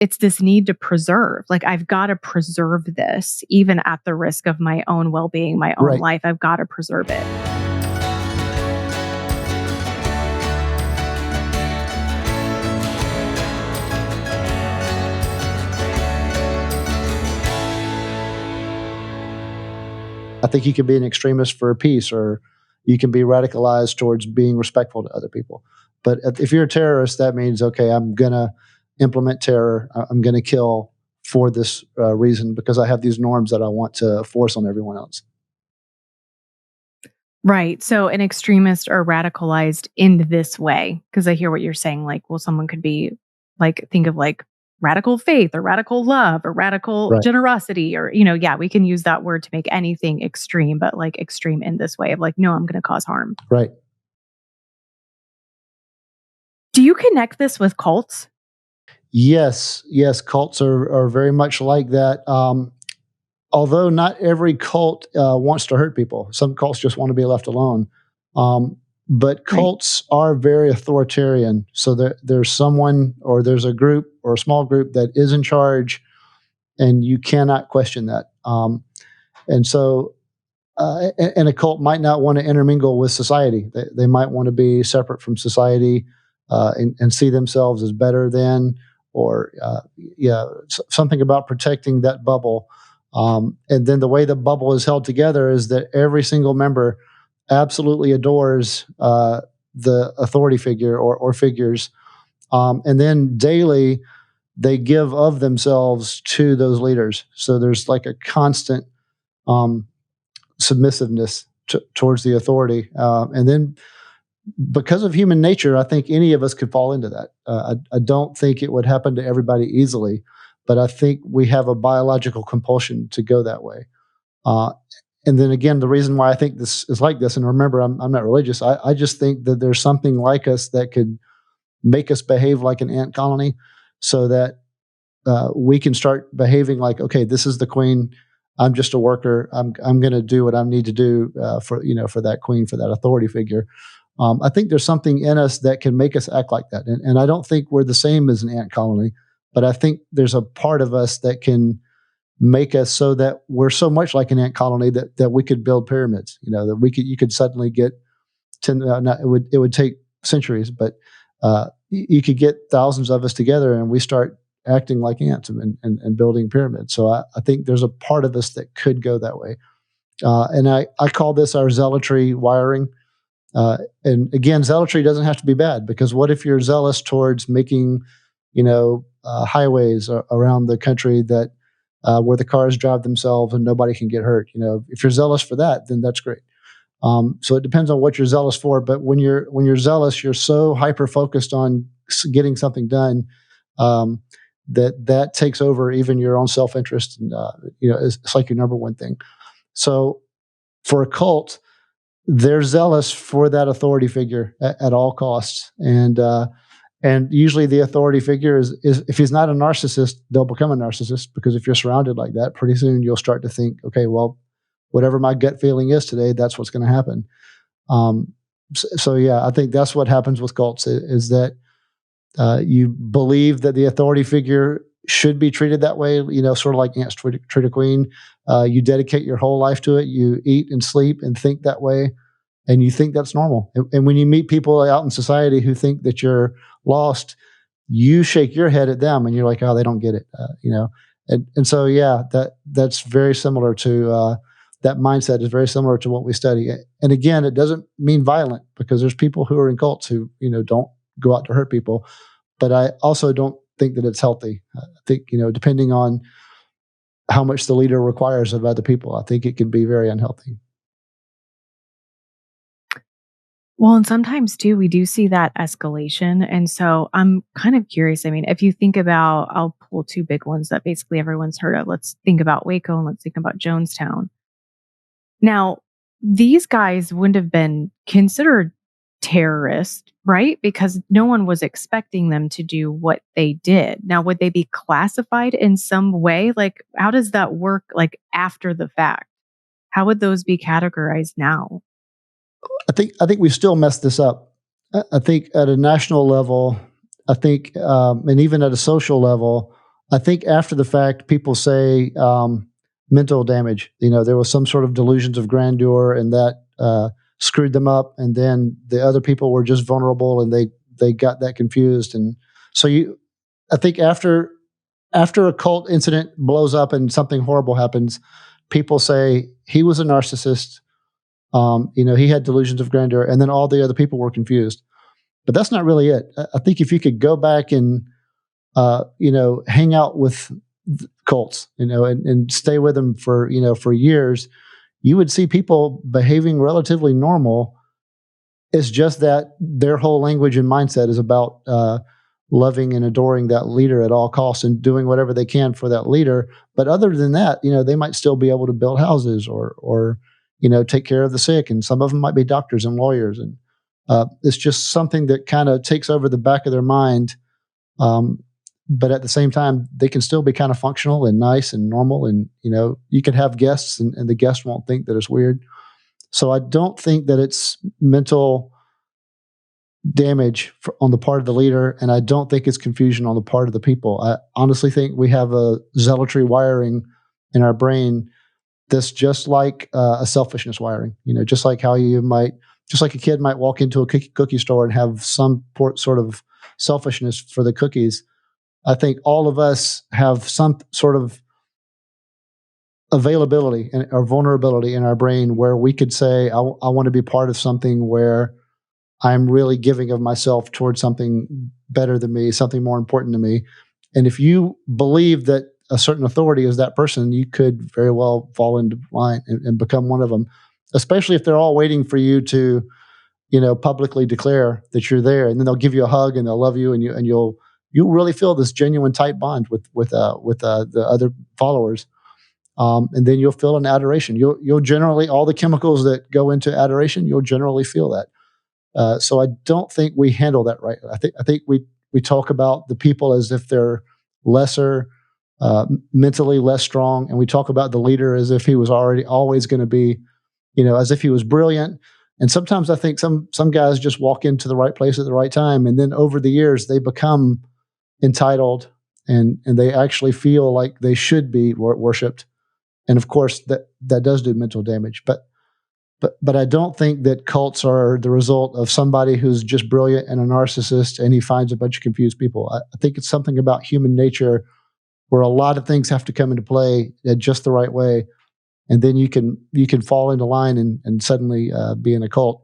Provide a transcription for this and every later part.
it's this need to preserve. Like, I've got to preserve this, even at the risk of my own well-being, my own life. I've got to preserve it. I think you can be an extremist for peace, or you can be radicalized towards being respectful to other people. But if you're a terrorist, that means, okay, I'm going to implement terror. I'm going to kill for this reason because I have these norms that I want to force on everyone else. Right. So an extremist or radicalized in this way, because I hear what you're saying. Like, well, someone could be like, think of like radical faith or radical love or radical generosity, or, we can use that word to make anything extreme, but like extreme in this way of like, no, I'm going to cause harm. Right. Do you connect this with cults? Yes. Cults are very much like that. Although not every cult wants to hurt people. Some cults just want to be left alone. But cults are very authoritarian. So there's someone, or there's a group or a small group that is in charge, and you cannot question that. And a cult might not want to intermingle with society. They might want to be separate from society and see themselves as better than, or something about protecting that bubble. And then the way the bubble is held together is that every single member absolutely adores the authority figure or figures. And then daily, they give of themselves to those leaders. So there's like a constant submissiveness towards the authority. And then because of human nature, I think any of us could fall into that. I don't think it would happen to everybody easily, but I think we have a biological compulsion to go that way. And then again, the reason why I think this is like this, and remember, I'm not religious. I just think that there's something like us that could make us behave like an ant colony, so that we can start behaving like, okay, this is the queen. I'm just a worker. I'm going to do what I need to do for that queen, for that authority figure. I think there's something in us that can make us act like that. And I don't think we're the same as an ant colony, but I think there's a part of us that can make us so that we're so much like an ant colony that we could build pyramids. That you could suddenly get it would take centuries, but you could get thousands of us together and we start acting like ants and building pyramids. So I think there's a part of us that could go that way. And I call this our zealotry wiring. And again, zealotry doesn't have to be bad, because what if you're zealous towards making, highways around the country that where the cars drive themselves and nobody can get hurt? If you're zealous for that, then that's great. So it depends on what you're zealous for. But when you're zealous, you're so hyper focused on getting something done that takes over even your own self interest, and it's like your number one thing. So for a cult, they're zealous for that authority figure at all costs, and usually the authority figure is if he's not a narcissist, they'll become a narcissist, because if you're surrounded like that, pretty soon you'll start to think, okay, well, whatever my gut feeling is today, that's what's going to happen. So yeah, I think that's what happens with cults, is that you believe that the authority figure should be treated that way, sort of like ants treat a queen. You dedicate your whole life to it. You eat and sleep and think that way, and you think that's normal. And when you meet people out in society who think that you're lost, you shake your head at them and you're like, oh, they don't get it, And so, yeah, that's very similar to that mindset is very similar to what we study. And again, it doesn't mean violent, because there's people who are in cults who, don't go out to hurt people. But I also don't think that it's healthy. I think, depending on how much the leader requires of other people, I think it can be very unhealthy. Well, and sometimes too, we do see that escalation. And so I'm kind of curious. I mean, if you think about, I'll pull two big ones that basically everyone's heard of. Let's think about Waco and let's think about Jonestown. Now, these guys wouldn't have been considered terrorists, right? Because no one was expecting them to do what they did. Now, would they be classified in some way? Like, how does that work, like, after the fact? How would those be categorized now? I think we still messed this up. I think at a national level, and even at a social level, I think after the fact, people say mental damage. There was some sort of delusions of grandeur, and that screwed them up. And then the other people were just vulnerable, and they got that confused. And so I think after a cult incident blows up and something horrible happens, people say he was a narcissist. He had delusions of grandeur, and then all the other people were confused. But that's not really it. I think if you could go back and hang out with cults, and stay with them for years, you would see people behaving relatively normal. It's just that their whole language and mindset is about loving and adoring that leader at all costs and doing whatever they can for that leader. But other than that, they might still be able to build houses or take care of the sick. And some of them might be doctors and lawyers. And it's just something that kind of takes over the back of their mind. But at the same time, they can still be kind of functional and nice and normal. And, you can have guests and the guests won't think that it's weird. So I don't think that it's mental damage on the part of the leader, and I don't think it's confusion on the part of the people. I honestly think we have a zealotry wiring in our brain that's just like a selfishness wiring. Just like how just like a kid might walk into a cookie store and have some sort of selfishness for the cookies. I think all of us have some sort of availability or vulnerability in our brain where we could say, I want to be part of something where I'm really giving of myself towards something better than me, something more important to me. And if you believe that a certain authority is that person, you could very well fall into line and become one of them, especially if they're all waiting for you to, publicly declare that you're there. And then they'll give you a hug and they'll love you, and you'll really feel this genuine tight bond with the other followers. And then you'll feel an adoration. You'll generally, all the chemicals that go into adoration, you'll generally feel that. So I don't think we handle that right. I think we talk about the people as if they're lesser, mentally less strong, and we talk about the leader as if he was always going to be, as if he was brilliant. And sometimes I think some guys just walk into the right place at the right time, and then over the years they become entitled, and they actually feel like they should be worshipped. And of course that does do mental damage. But I don't think that cults are the result of somebody who's just brilliant and a narcissist and he finds a bunch of confused people. I think it's something about human nature where a lot of things have to come into play at just the right way. And then you can fall into line and suddenly be in a cult.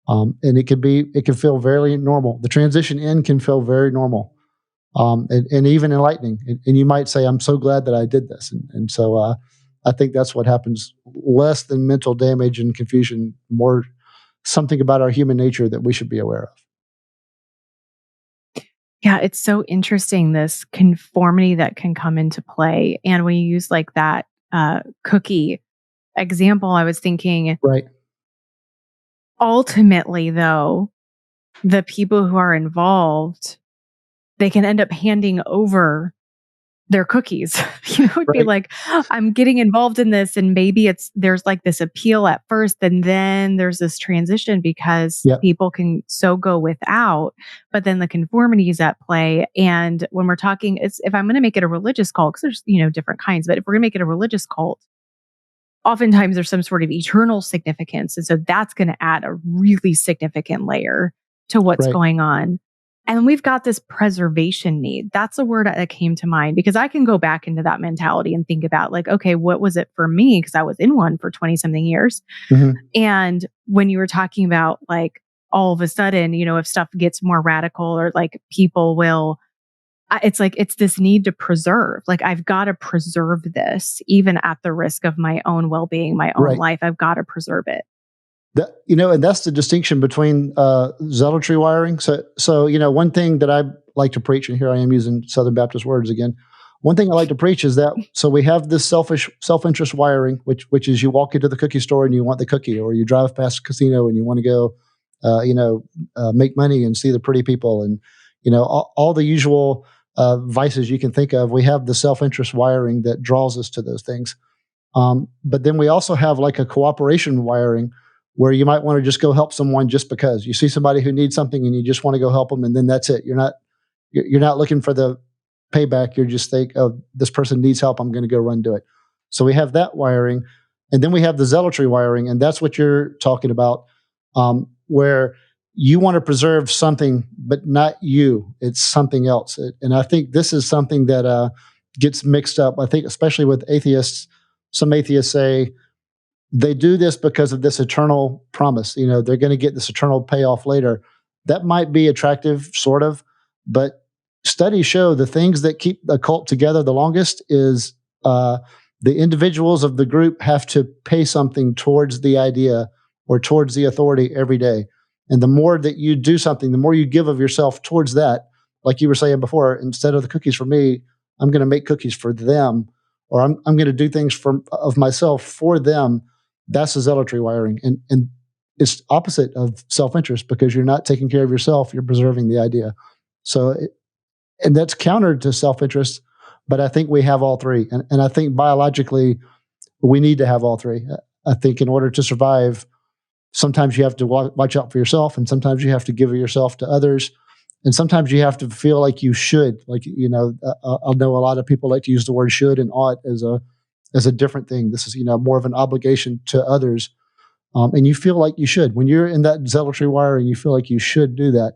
And it can feel very normal. The transition in can feel very normal. And even enlightening. And you might say, I'm so glad that I did this. And so I think that's what happens, less than mental damage and confusion, more something about our human nature that we should be aware of. Yeah, it's so interesting, this conformity that can come into play. And when you use like that cookie example, I was thinking, right. Ultimately, though, the people who are involved, they can end up handing over their cookies. It'd be like, I'm getting involved in this, and maybe there's like this appeal at first, and then there's this transition because people can so go without, but then the conformity is at play. And when we're talking, if I'm going to make it a religious cult, because there's different kinds, but if we're going to make it a religious cult, oftentimes there's some sort of eternal significance, and so that's going to add a really significant layer to what's going on. And we've got this preservation need. That's a word that came to mind because I can go back into that mentality and think about like, okay, what was it for me? Because I was in one for 20 something years. Mm-hmm. And when you were talking about like all of a sudden, if stuff gets more radical or like people will, it's like, it's this need to preserve. Like I've got to preserve this even at the risk of my own well-being, my own life. I've got to preserve it. And that's the distinction between zealotry wiring. So one thing that I like to preach, and here I am using Southern Baptist words again. One thing I like to preach is that, so we have this self-interest wiring, which is you walk into the cookie store and you want the cookie, or you drive past a casino and you want to go, make money and see the pretty people, and all the usual vices you can think of. We have the self-interest wiring that draws us to those things. But then we also have like a cooperation wiring, where you might want to just go help someone just because you see somebody who needs something and you just want to go help them, and then that's it. You're not looking for the payback. You just think, oh, this person needs help. I'm going to go run do it. So we have that wiring. And then we have the zealotry wiring. And that's what you're talking about, where you want to preserve something, but not you. It's something else. And I think this is something that gets mixed up. I think especially with atheists, some atheists say they do this because of this eternal promise. You know, they're going to get this eternal payoff later. That might be attractive, sort of, but studies show the things that keep the cult together the longest is the individuals of the group have to pay something towards the idea or towards the authority every day. And the more that you do something, the more you give of yourself towards that, like you were saying before, instead of the cookies for me, I'm going to make cookies for them, or I'm going to do things of myself for them. That's the zealotry wiring. And it's opposite of self-interest because you're not taking care of yourself, you're preserving the idea. So, and that's counter to self-interest, but I think we have all three. And I think biologically, we need to have all three. I think in order to survive, sometimes you have to watch out for yourself, and sometimes you have to give yourself to others, and sometimes you have to feel like you should. Like, you know, I know a lot of people like to use the word should and ought as a different thing. This is, you know, more of an obligation to others, and you feel like you should. When you're in that zealotry wiring, you feel like you should do that.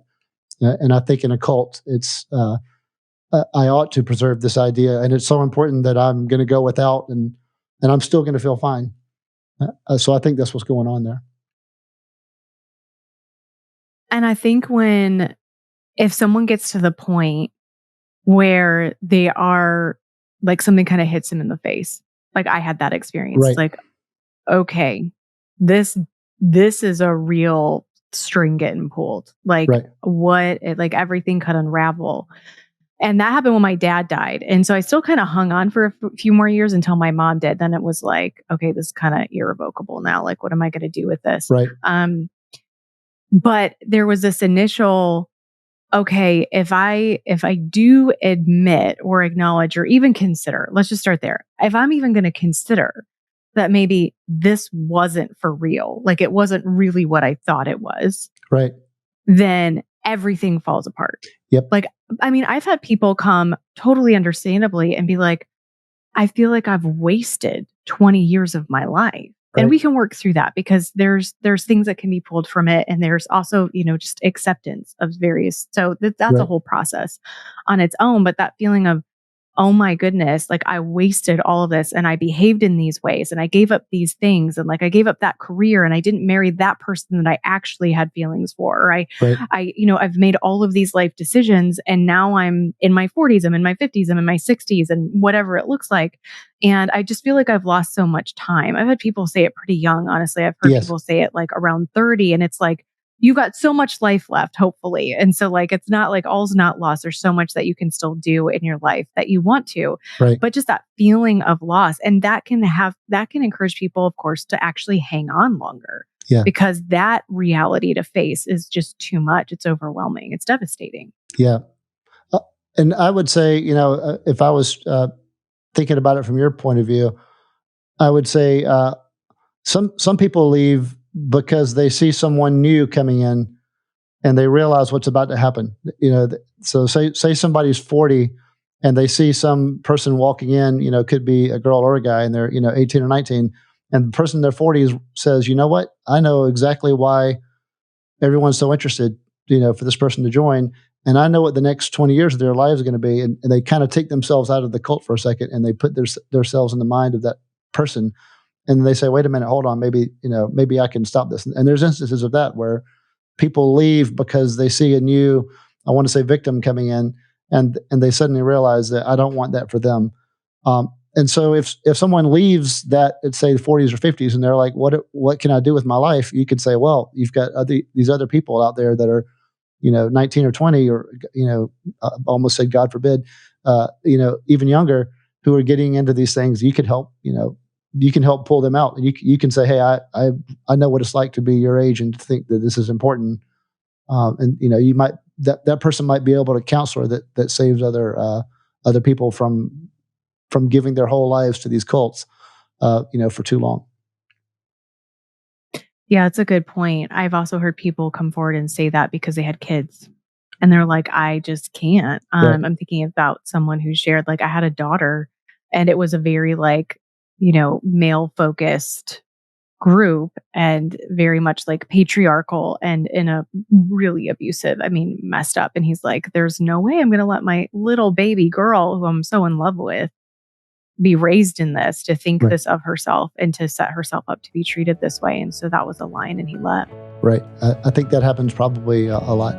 And I think in a cult, it's I ought to preserve this idea, and it's so important that I'm going to go without, and I'm still going to feel fine. So I think that's what's going on there. And I think if someone gets to the point where they are like something kind of hits them in the face, like I had that experience, Right. like, okay, this is a real string getting pulled. Like like everything could unravel. And that happened when my dad died. And so I still kind of hung on for a few more years until my mom did. Then it was like, okay, this is kind of irrevocable now. Like, what am I going to do with this? Right. But there was this initial, okay, if I do admit or acknowledge or even consider, let's just start there. If I'm even going to consider that maybe this wasn't for real, like it wasn't really what I thought it was, right, then everything falls apart. Yep. Like, I mean, I've had people come totally understandably and be like, I feel like I've wasted 20 years of my life. Right. And we can work through that because there's things that can be pulled from it. And there's also, you know, just acceptance of various. So that's a whole process on its own. But that feeling of, oh my goodness, like I wasted all of this and I behaved in these ways and I gave up these things and like I gave up that career and I didn't marry that person that I actually had feelings for. Or I, you know, I've made all of these life decisions and now I'm in my 40s, I'm in my 50s, I'm in my 60s and whatever it looks like. And I just feel like I've lost so much time. I've had people say it pretty young, honestly. I've heard people say it like around 30 and it's like, you got so much life left, hopefully. And so like, it's not like all's not lost. There's so much that you can still do in your life that you want to, but just that feeling of loss. And that can encourage people, of course, to actually hang on longer because that reality to face is just too much. It's overwhelming. It's devastating. Yeah. And I would say, you know, if I was thinking about it from your point of view, I would say some people leave because they see someone new coming in and they realize what's about to happen. You know, so say somebody's 40 and they see some person walking in, you know, could be a girl or a guy and they're, you know, 18 or 19. And the person in their 40s says, you know what, I know exactly why everyone's so interested, you know, for this person to join. And I know what the next 20 years of their lives are going to be. And they kind of take themselves out of the cult for a second and they put themselves in the mind of that person. And they say, wait a minute, hold on, maybe I can stop this. And there's instances of that where people leave because they see a new, I want to say victim coming in and they suddenly realize that I don't want that for them. And so if someone leaves that at say the 40s or 50s and they're like, what can I do with my life? You could say, well, you've got these other people out there that are, you know, 19 or 20 or, you know, almost said, God forbid, you know, even younger who are getting into these things. You could help, you know, you can help pull them out. And you can say, hey, I know what it's like to be your age and to think that this is important. And, you know, you might, that person might be able to counsel that saves other people from giving their whole lives to these cults, you know, for too long. Yeah, it's a good point. I've also heard people come forward and say that because they had kids. And they're like, I just can't. Right. I'm thinking about someone who shared, like, I had a daughter and it was a very, like, you know, male focused group and very much like patriarchal and in a really abusive, I mean, messed up. And he's like, there's no way I'm going to let my little baby girl, who I'm so in love with, be raised in this, to think Right. this of herself and to set herself up to be treated this way. And so that was a line and he left. Right. I think that happens probably a lot.